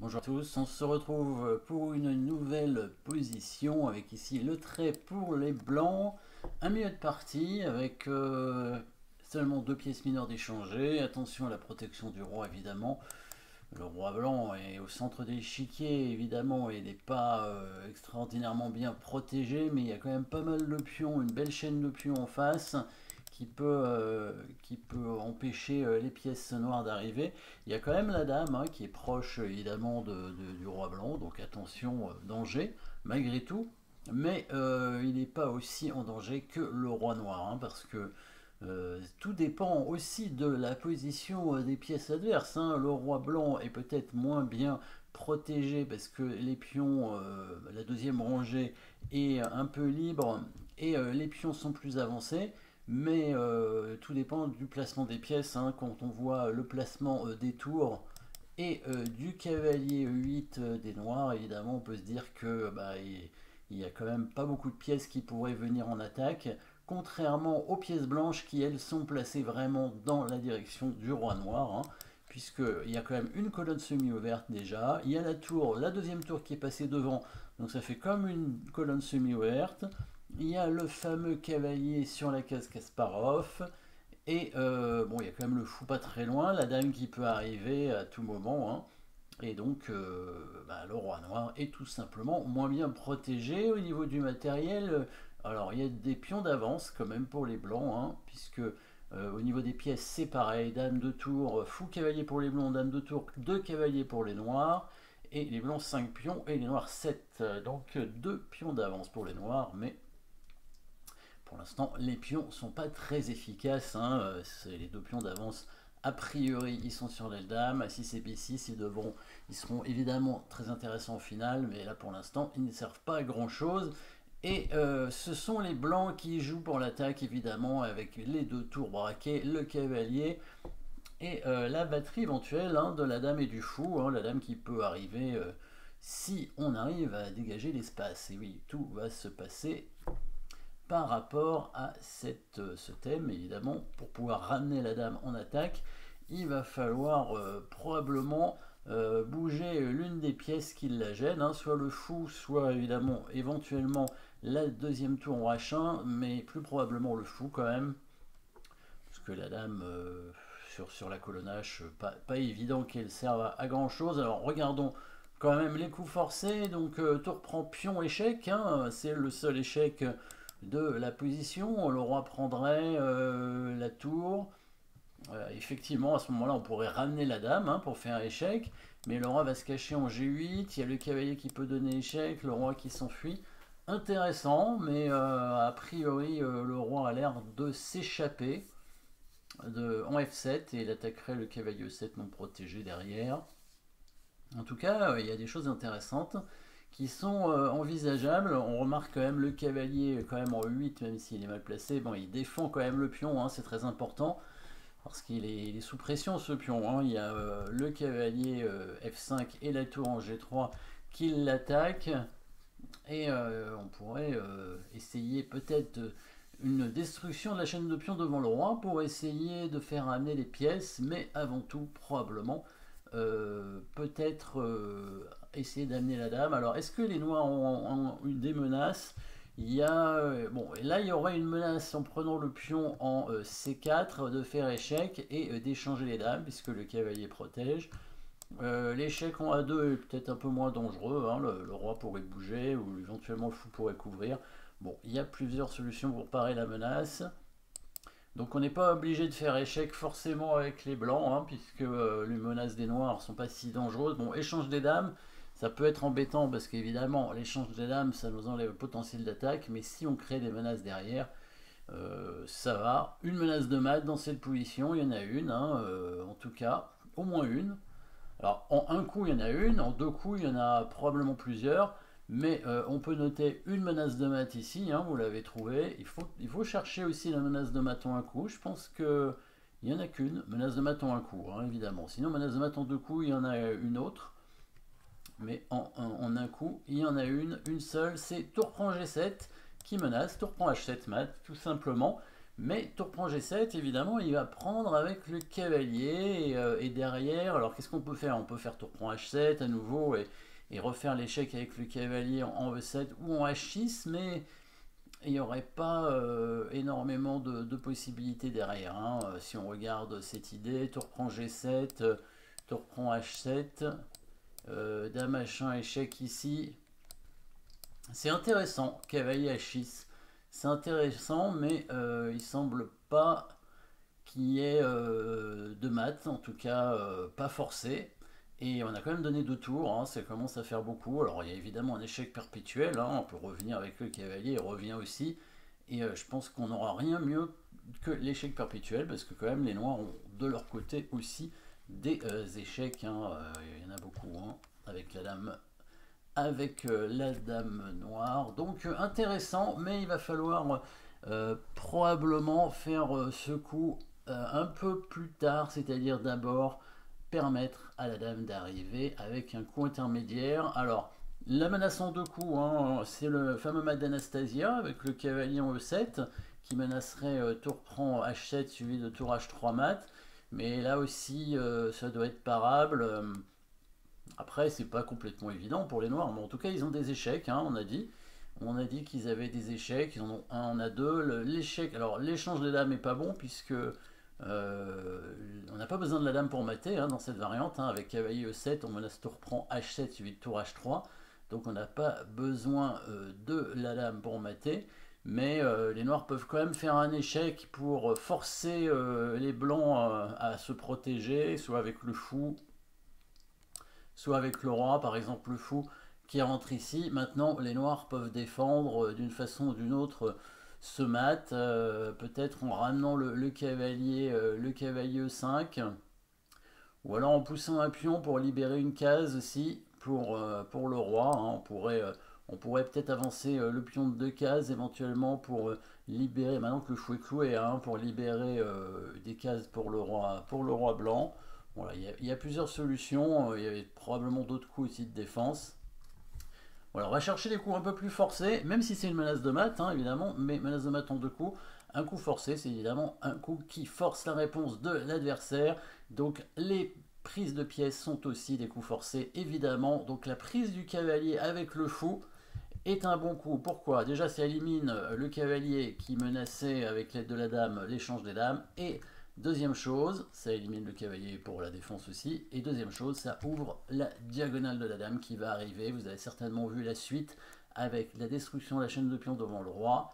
Bonjour à tous, on se retrouve pour une nouvelle position avec ici le trait pour les blancs, un milieu de partie avec seulement deux pièces mineures d'échanger. Attention à la protection du roi évidemment. Le roi blanc est au centre de l'échiquier évidemment et il n'est pas extraordinairement bien protégé, mais il y a quand même pas mal de pions, une belle chaîne de pions en face qui peut empêcher les pièces noires d'arriver. Il y a quand même la dame qui est proche évidemment du roi blanc, donc attention, danger malgré tout. Mais il n'est pas aussi en danger que le roi noir, parce que tout dépend aussi de la position des pièces adverses. Le roi blanc est peut-être moins bien protégé parce que les pions, la deuxième rangée est un peu libre et les pions sont plus avancés. Mais tout dépend du placement des pièces. Quand on voit le placement des tours et du cavalier 8 des noirs, évidemment, on peut se dire que il y a quand même pas beaucoup de pièces qui pourraient venir en attaque, contrairement aux pièces blanches qui, elles, sont placées vraiment dans la direction du roi noir, puisqu'il y a quand même une colonne semi-ouverte déjà. Il y a la tour, la deuxième tour qui est passée devant, donc ça fait comme une colonne semi-ouverte. Il y a le fameux cavalier sur la case Kasparov. Et bon, il y a quand même le fou pas très loin, la dame qui peut arriver à tout moment. Et donc, le roi noir est tout simplement moins bien protégé au niveau du matériel. Alors, il y a des pions d'avance quand même pour les blancs, puisque au niveau des pièces, c'est pareil. Dame de tour, fou cavalier pour les blancs, dame de tour, 2 cavaliers pour les noirs. Et les blancs 5 pions et les noirs 7. Donc 2 pions d'avance pour les noirs, mais pour l'instant, les pions sont pas très efficaces. C'est les deux pions d'avance. A priori, ils sont sur l'aile dame. À 6 et B6, ils seront évidemment très intéressants au final. Mais là, pour l'instant, ils ne servent pas à grand-chose. Et ce sont les blancs qui jouent pour l'attaque, évidemment, avec les deux tours braqués, le cavalier et la batterie éventuelle de la dame et du fou. La dame qui peut arriver si on arrive à dégager l'espace. Et oui, tout va se passer par rapport à ce thème. Évidemment, pour pouvoir ramener la dame en attaque, il va falloir probablement bouger l'une des pièces qui la gêne, soit le fou, soit évidemment éventuellement la deuxième tour en H1, mais plus probablement le fou quand même, parce que la dame sur la colonne H, pas évident qu'elle serve à grand chose. Alors regardons quand même les coups forcés. Donc tour prend pion échec, c'est le seul échec de la position. Le roi prendrait la tour. Effectivement, à ce moment-là, on pourrait ramener la dame pour faire échec, mais le roi va se cacher en G8. Il y a le cavalier qui peut donner échec, le roi qui s'enfuit. Intéressant, mais a priori, le roi a l'air de s'échapper en F7 et il attaquerait le cavalier E7 non protégé derrière. En tout cas, il y a des choses intéressantes qui sont envisageables. On remarque quand même le cavalier quand même en E8, même s'il est mal placé. Bon, il défend quand même le pion, c'est très important, parce qu'il est sous pression ce pion. Il y a le cavalier F5 et la tour en G3 qui l'attaquent. Et on pourrait essayer peut-être une destruction de la chaîne de pions devant le roi pour essayer de faire amener les pièces, mais avant tout probablement peut-être essayer d'amener la dame. Alors est-ce que les noirs ont eu des menaces? Il y a bon, et là il y aurait une menace en prenant le pion en C4 de faire échec et d'échanger les dames puisque le cavalier protège. L'échec en A2 est peut-être un peu moins dangereux, le roi pourrait bouger ou éventuellement le fou pourrait couvrir. Bon, il y a plusieurs solutions pour parer la menace. Donc on n'est pas obligé de faire échec forcément avec les blancs, puisque les menaces des noirs ne sont pas si dangereuses. Bon, échange des dames, ça peut être embêtant parce qu'évidemment, l'échange des dames, ça nous enlève le potentiel d'attaque, mais si on crée des menaces derrière, ça va. Une menace de mat dans cette position, il y en a une, en tout cas, au moins une. Alors en un coup il y en a une, en deux coups il y en a probablement plusieurs, mais on peut noter une menace de mat ici, vous l'avez trouvé. Il faut chercher aussi la menace de mat en un coup. Je pense qu'il n'y en a qu'une, menace de mat en un coup, évidemment. Sinon menace de mat en deux coups, il y en a une autre. Mais en un coup, il y en a une seule, c'est tour prend G7 qui menace, tour prend H7 mat, tout simplement. Mais tour prend G7, évidemment, il va prendre avec le cavalier et derrière, alors qu'est-ce qu'on peut faire? On peut faire tour prend H7 à nouveau et refaire l'échec avec le cavalier en E7 ou en H6, mais il n'y aurait pas énormément de possibilités derrière. Hein. Si on regarde cette idée, tour prend G7, tour prend H7, dame H1, échec ici. C'est intéressant, cavalier H6. C'est intéressant, mais il semble pas qu'il y ait de maths, en tout cas pas forcé. Et on a quand même donné 2 tours, hein, ça commence à faire beaucoup. Alors il y a évidemment un échec perpétuel, hein, on peut revenir avec le cavalier, il revient aussi. Et je pense qu'on n'aura rien mieux que l'échec perpétuel, parce que quand même les noirs ont de leur côté aussi des échecs. Hein, il y en a beaucoup, hein, avec la dame noire. Donc intéressant, mais il va falloir probablement faire ce coup un peu plus tard, c'est-à-dire d'abord permettre à la dame d'arriver avec un coup intermédiaire. Alors, la menace en 2 coups, hein, c'est le fameux mat d'Anastasia avec le cavalier en E7 qui menacerait tour prend H7 suivi de tour H3 mat. Mais là aussi, ça doit être parable. Après, c'est pas complètement évident pour les noirs, mais en tout cas, ils ont des échecs, hein, on a dit. On a dit qu'ils avaient des échecs, ils en ont un, on a deux. L'échec, alors l'échange des dames est pas bon puisque on n'a pas besoin de la dame pour mater hein, dans cette variante. Hein, avec cavalier E7, on menace tour prend H7 suivi de tour H3. Donc on n'a pas besoin de la dame pour mater. Mais les noirs peuvent quand même faire un échec pour forcer les blancs à se protéger, soit avec le fou, soit avec le roi, par exemple le fou qui rentre ici. Maintenant, les noirs peuvent défendre d'une façon ou d'une autre ce mat, peut-être en ramenant le cavalier E5, ou alors en poussant un pion pour libérer une case aussi pour le roi. Hein. On pourrait peut-être avancer le pion de 2 cases éventuellement pour libérer, maintenant que le fou est cloué, hein, pour libérer des cases pour le roi blanc. Voilà, il y a plusieurs solutions, il y avait probablement d'autres coups ici de défense. Voilà, on va chercher des coups un peu plus forcés, même si c'est une menace de mat, hein, évidemment, mais menace de mat en 2 coups. Un coup forcé, c'est évidemment un coup qui force la réponse de l'adversaire. Donc les prises de pièces sont aussi des coups forcés, évidemment. Donc la prise du cavalier avec le fou est un bon coup. Pourquoi? Déjà, ça élimine le cavalier qui menaçait avec l'aide de la dame l'échange des dames. Et deuxième chose, ça élimine le cavalier pour la défense aussi. Et deuxième chose, ça ouvre la diagonale de la dame qui va arriver. Vous avez certainement vu la suite avec la destruction de la chaîne de pions devant le roi.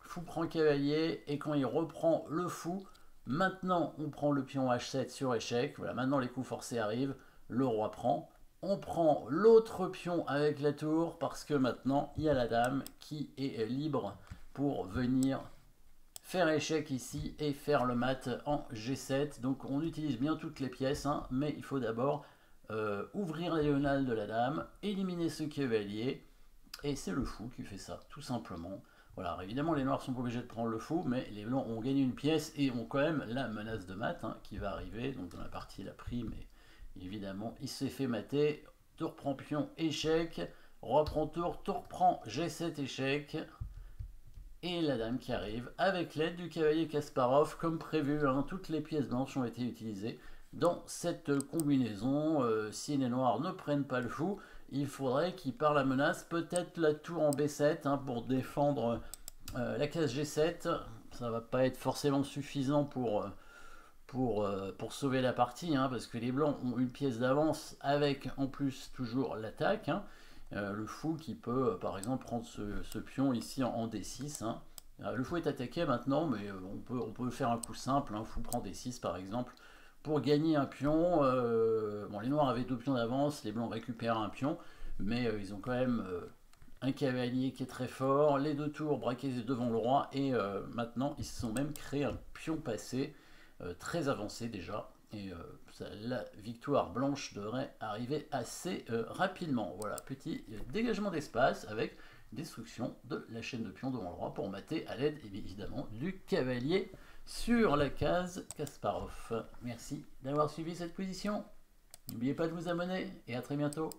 Fou prend cavalier et quand il reprend le fou, maintenant on prend le pion H7 sur échec. Voilà, maintenant les coups forcés arrivent, le roi prend. On prend l'autre pion avec la tour parce que maintenant il y a la dame qui est libre pour venir faire échec ici et faire le mat en G7. Donc on utilise bien toutes les pièces, hein, mais il faut d'abord ouvrir la diagonale de la dame, éliminer ce cavalier, et c'est le fou qui fait ça, tout simplement. Voilà, alors évidemment les noirs sont pas obligés de prendre le fou, mais les blancs ont gagné une pièce et ont quand même la menace de mat hein, qui va arriver. Donc dans la partie il a pris, mais évidemment il s'est fait mater. Tour prend pion, échec, roi prend tour, tour prend G7 échec. Et la dame qui arrive avec l'aide du cavalier Kasparov comme prévu. Hein, toutes les pièces blanches ont été utilisées dans cette combinaison. Si les noirs ne prennent pas le fou, il faudrait qu'ils par la menace, peut-être la tour en B7 hein, pour défendre la case G7. Ça va pas être forcément suffisant pour sauver la partie, hein, parce que les blancs ont une pièce d'avance avec en plus toujours l'attaque. Hein. Le fou qui peut par exemple prendre ce pion ici en D6. Hein. Le fou est attaqué maintenant, mais on peut faire un coup simple. Hein. Fou prend D6 par exemple pour gagner un pion. Bon, les noirs avaient 2 pions d'avance, les blancs récupèrent un pion, mais ils ont quand même un cavalier qui est très fort, les 2 tours braqués devant le roi, et maintenant ils se sont même créé un pion passé très avancé déjà. Et la victoire blanche devrait arriver assez rapidement. Voilà, petit dégagement d'espace avec destruction de la chaîne de pions devant le roi pour mater à l'aide évidemment du cavalier sur la case Kasparov. Merci d'avoir suivi cette position. N'oubliez pas de vous abonner et à très bientôt.